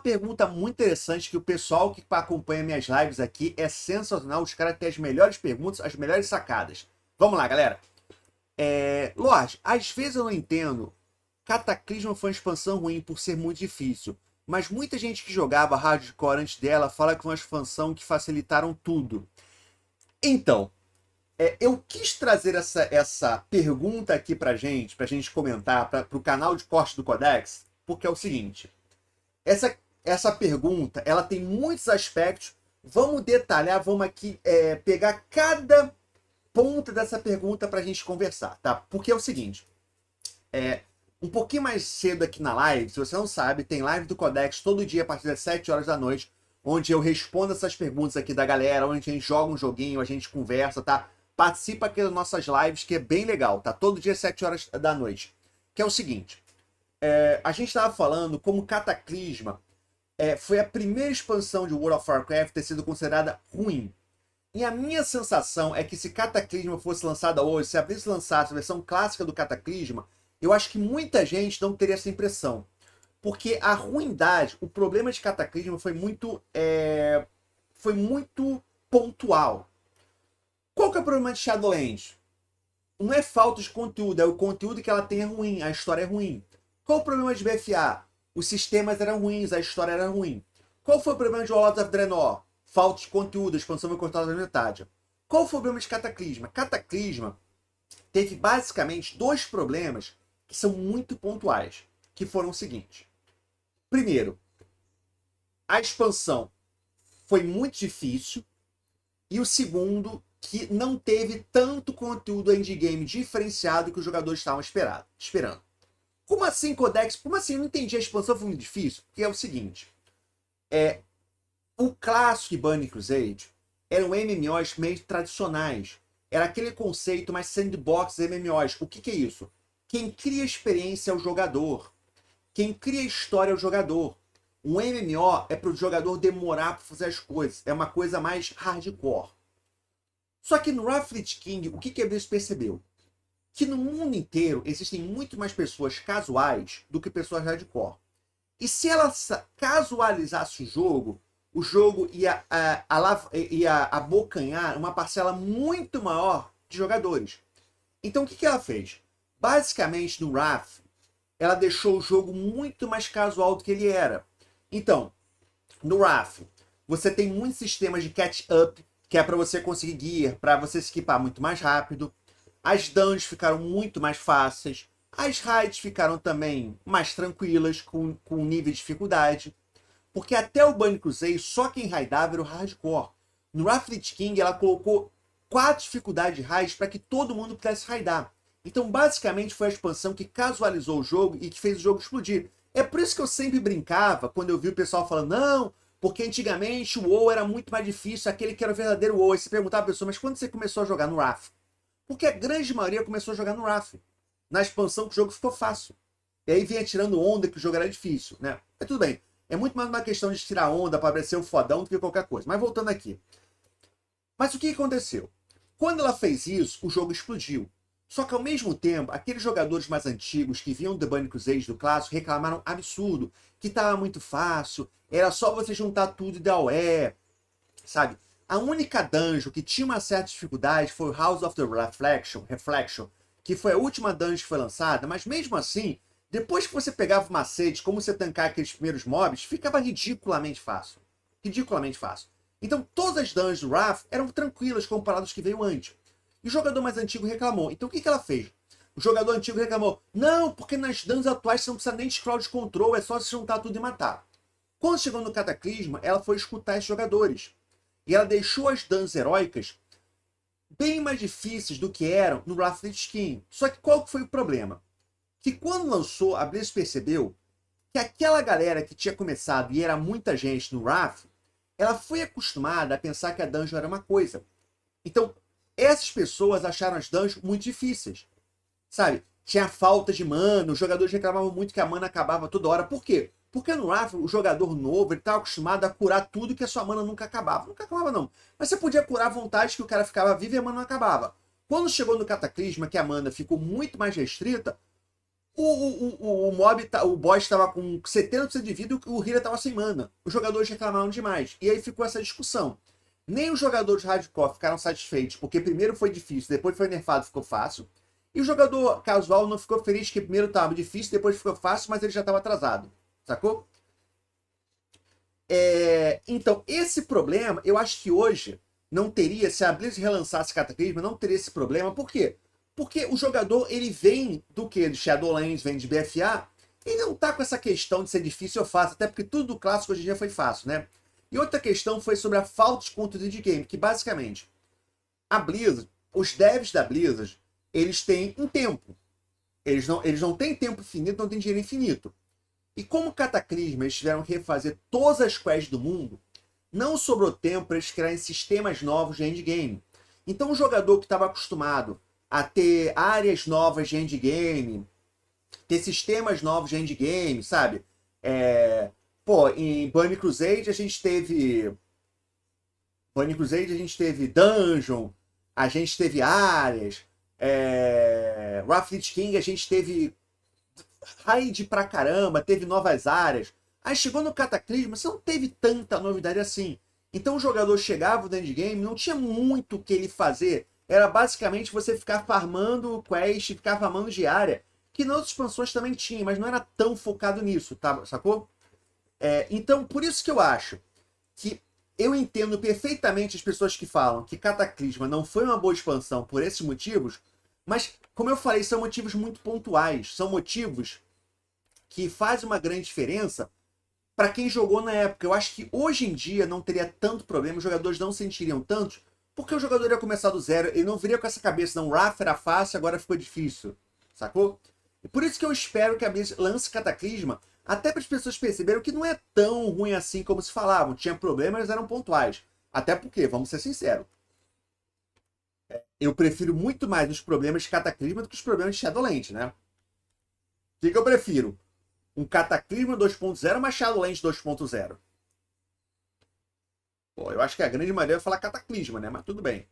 Pergunta muito interessante que o pessoal que acompanha minhas lives aqui é sensacional. Os caras têm as melhores perguntas, as melhores sacadas. Vamos lá, galera. Lorde, às vezes eu não entendo. Cataclisma foi uma expansão ruim por ser muito difícil. Mas muita gente que jogava hardcore antes dela fala que foi uma expansão que facilitaram tudo. Então, eu quis trazer essa pergunta aqui pra gente comentar, pro canal de corte do Codex, porque é o seguinte. Essa pergunta, ela tem muitos aspectos. Vamos detalhar, vamos aqui pegar cada ponta dessa pergunta para a gente conversar, tá? Porque é o seguinte, um pouquinho mais cedo aqui na live, se você não sabe, tem live do Codex todo dia a partir das 7 horas da noite, onde eu respondo essas perguntas aqui da galera, onde a gente joga um joguinho, a gente conversa, tá? Participa aqui das nossas lives, que é bem legal, tá? Todo dia às 7 horas da noite. Que é o seguinte, a gente estava falando como Cataclisma foi a primeira expansão de World of Warcraft a ter sido considerada ruim. E a minha sensação é que se Cataclisma fosse lançada hoje, se a Blizzard lançasse a versão clássica do Cataclisma, eu acho que muita gente não teria essa impressão. Porque a ruindade, o problema de Cataclisma foi muito pontual. Qual que é o problema de Shadowlands? Não é falta de conteúdo, é o conteúdo que ela tem é ruim, a história é ruim. Qual o problema de BFA? Os sistemas eram ruins, a história era ruim. Qual foi o problema de Warlords of Draenor? Falta de conteúdo, a expansão foi cortada na metade. Qual foi o problema de Cataclisma? Cataclisma teve basicamente dois problemas que são muito pontuais, que foram os seguintes. Primeiro, a expansão foi muito difícil, e o segundo, que não teve tanto conteúdo endgame diferenciado que os jogadores estavam esperando. Como assim, Codex? Como assim? Eu não entendi. A expansão foi muito difícil. Porque é o seguinte. O clássico e Burning Crusade eram MMOs meio tradicionais. Era aquele conceito mais sandbox MMOs. O que é isso? Quem cria experiência é o jogador. Quem cria história é o jogador. Um MMO é para o jogador demorar para fazer as coisas. É uma coisa mais hardcore. Só que no Wrath of the King, o que a Blizzard percebeu? Que no mundo inteiro existem muito mais pessoas casuais do que pessoas hardcore. E se ela casualizasse o jogo ia abocanhar uma parcela muito maior de jogadores. Então o que ela fez? Basicamente no Wrath, ela deixou o jogo muito mais casual do que ele era. Então, no Wrath, você tem muitos sistemas de catch-up, que é para você conseguir gear, para você se equipar muito mais rápido. As dungeons ficaram muito mais fáceis. As raids ficaram também mais tranquilas, com nível de dificuldade. Porque até o Burning Crusade, só quem raidava era o hardcore. No Wrath of the King, ela colocou 4 dificuldades de raids para que todo mundo pudesse raidar. Então, basicamente, foi a expansão que casualizou o jogo e que fez o jogo explodir. É por isso que eu sempre brincava, quando eu vi o pessoal falando, não, porque antigamente o WoW era muito mais difícil, aquele que era o verdadeiro WoW. Aí você perguntava a pessoa, mas quando você começou a jogar no Wrath? Porque a grande maioria começou a jogar no Wrath. Na expansão que o jogo ficou fácil. E aí vinha tirando onda que o jogo era difícil, né? Mas tudo bem. É muito mais uma questão de tirar onda para parecer um fodão do que qualquer coisa. Mas voltando aqui. Mas o que aconteceu? Quando ela fez isso, o jogo explodiu. Só que ao mesmo tempo, aqueles jogadores mais antigos que vinham do The Burning Crusade, do clássico, reclamaram absurdo. Que estava muito fácil. Era só você juntar tudo e dar ué. Sabe? A única dungeon que tinha uma certa dificuldade foi o House of the Reflection, que foi a última dungeon que foi lançada, mas mesmo assim, depois que você pegava o macete, como você tancar aqueles primeiros mobs, ficava ridiculamente fácil. Ridiculamente fácil. Então todas as dungeons do Wrath eram tranquilas comparadas às que veio antes. E o jogador mais antigo reclamou. Então o que ela fez? O jogador antigo reclamou, não, porque nas dungeons atuais você não precisa nem de scroll de control, é só se juntar tudo e matar. Quando chegou no Cataclisma, ela foi escutar esses jogadores. E ela deixou as dungeons heróicas bem mais difíceis do que eram no Wrath of the King. Só que qual foi o problema? Que quando lançou, a Blizzard percebeu que aquela galera que tinha começado e era muita gente no Wrath, ela foi acostumada a pensar que a dungeon era uma coisa. Então, essas pessoas acharam as dungeons muito difíceis. Sabe? Tinha falta de mana, os jogadores reclamavam muito que a mana acabava toda hora. Por quê? Porque no Wrath, o jogador novo, ele estava acostumado a curar tudo que a sua mana nunca acabava. Nunca acabava, não. Mas você podia curar à vontade que o cara ficava vivo e a mana não acabava. Quando chegou no Cataclisma, que a mana ficou muito mais restrita, o mob, o boss estava com 70% de vida e o healer estava sem mana. Os jogadores reclamaram demais. E aí ficou essa discussão. Nem os jogadores hardcore ficaram satisfeitos, porque primeiro foi difícil, depois foi nerfado, ficou fácil. E o jogador casual não ficou feliz, que primeiro estava difícil, depois ficou fácil, mas ele já estava atrasado. Sacou? Então, esse problema, eu acho que hoje não teria, se a Blizzard relançasse Cataclisma, não teria esse problema. Por quê? Porque o jogador, ele vem do quê? De Shadowlands, vem de BFA, e não tá com essa questão de ser difícil ou fácil, até porque tudo do clássico hoje em dia foi fácil, né? E outra questão foi sobre a falta de conteúdo de game, que basicamente, a Blizzard, os devs da Blizzard, eles têm um tempo. Eles não têm tempo infinito, não têm dinheiro infinito. E como Cataclisma, eles tiveram que refazer todas as quests do mundo, não sobrou tempo para eles criarem sistemas novos de endgame. Então o jogador que estava acostumado a ter áreas novas de endgame, ter sistemas novos de endgame, sabe? Em Burning Crusade a gente teve dungeon, a gente teve áreas, Wrath of King a gente teve raid pra caramba, teve novas áreas. Aí chegou no Cataclisma, você não teve tanta novidade assim. Então o jogador chegava no endgame, não tinha muito o que ele fazer. Era basicamente você ficar farmando quest, ficar farmando diária. Que nas outras expansões também tinha, mas não era tão focado nisso, tá? Sacou? Então, por isso que eu acho que eu entendo perfeitamente as pessoas que falam que Cataclisma não foi uma boa expansão por esses motivos, mas, como eu falei, são motivos muito pontuais. São motivos que fazem uma grande diferença para quem jogou na época. Eu acho que hoje em dia não teria tanto problema, os jogadores não sentiriam tanto, porque o jogador ia começar do zero, ele não viria com essa cabeça, não, Wrath era fácil, agora ficou difícil, sacou? E por isso que eu espero que a Blizzard lance Cataclisma, até para as pessoas perceberem que não é tão ruim assim como se falavam. Tinha problemas, eram pontuais. Até porque, vamos ser sinceros, eu prefiro muito mais os problemas de Cataclisma do que os problemas de Shadowlands, né? O que eu prefiro? Um Cataclisma 2.0 ou uma Shadowlands 2.0? Pô, eu acho que a grande maioria vai falar Cataclisma, né? Mas tudo bem.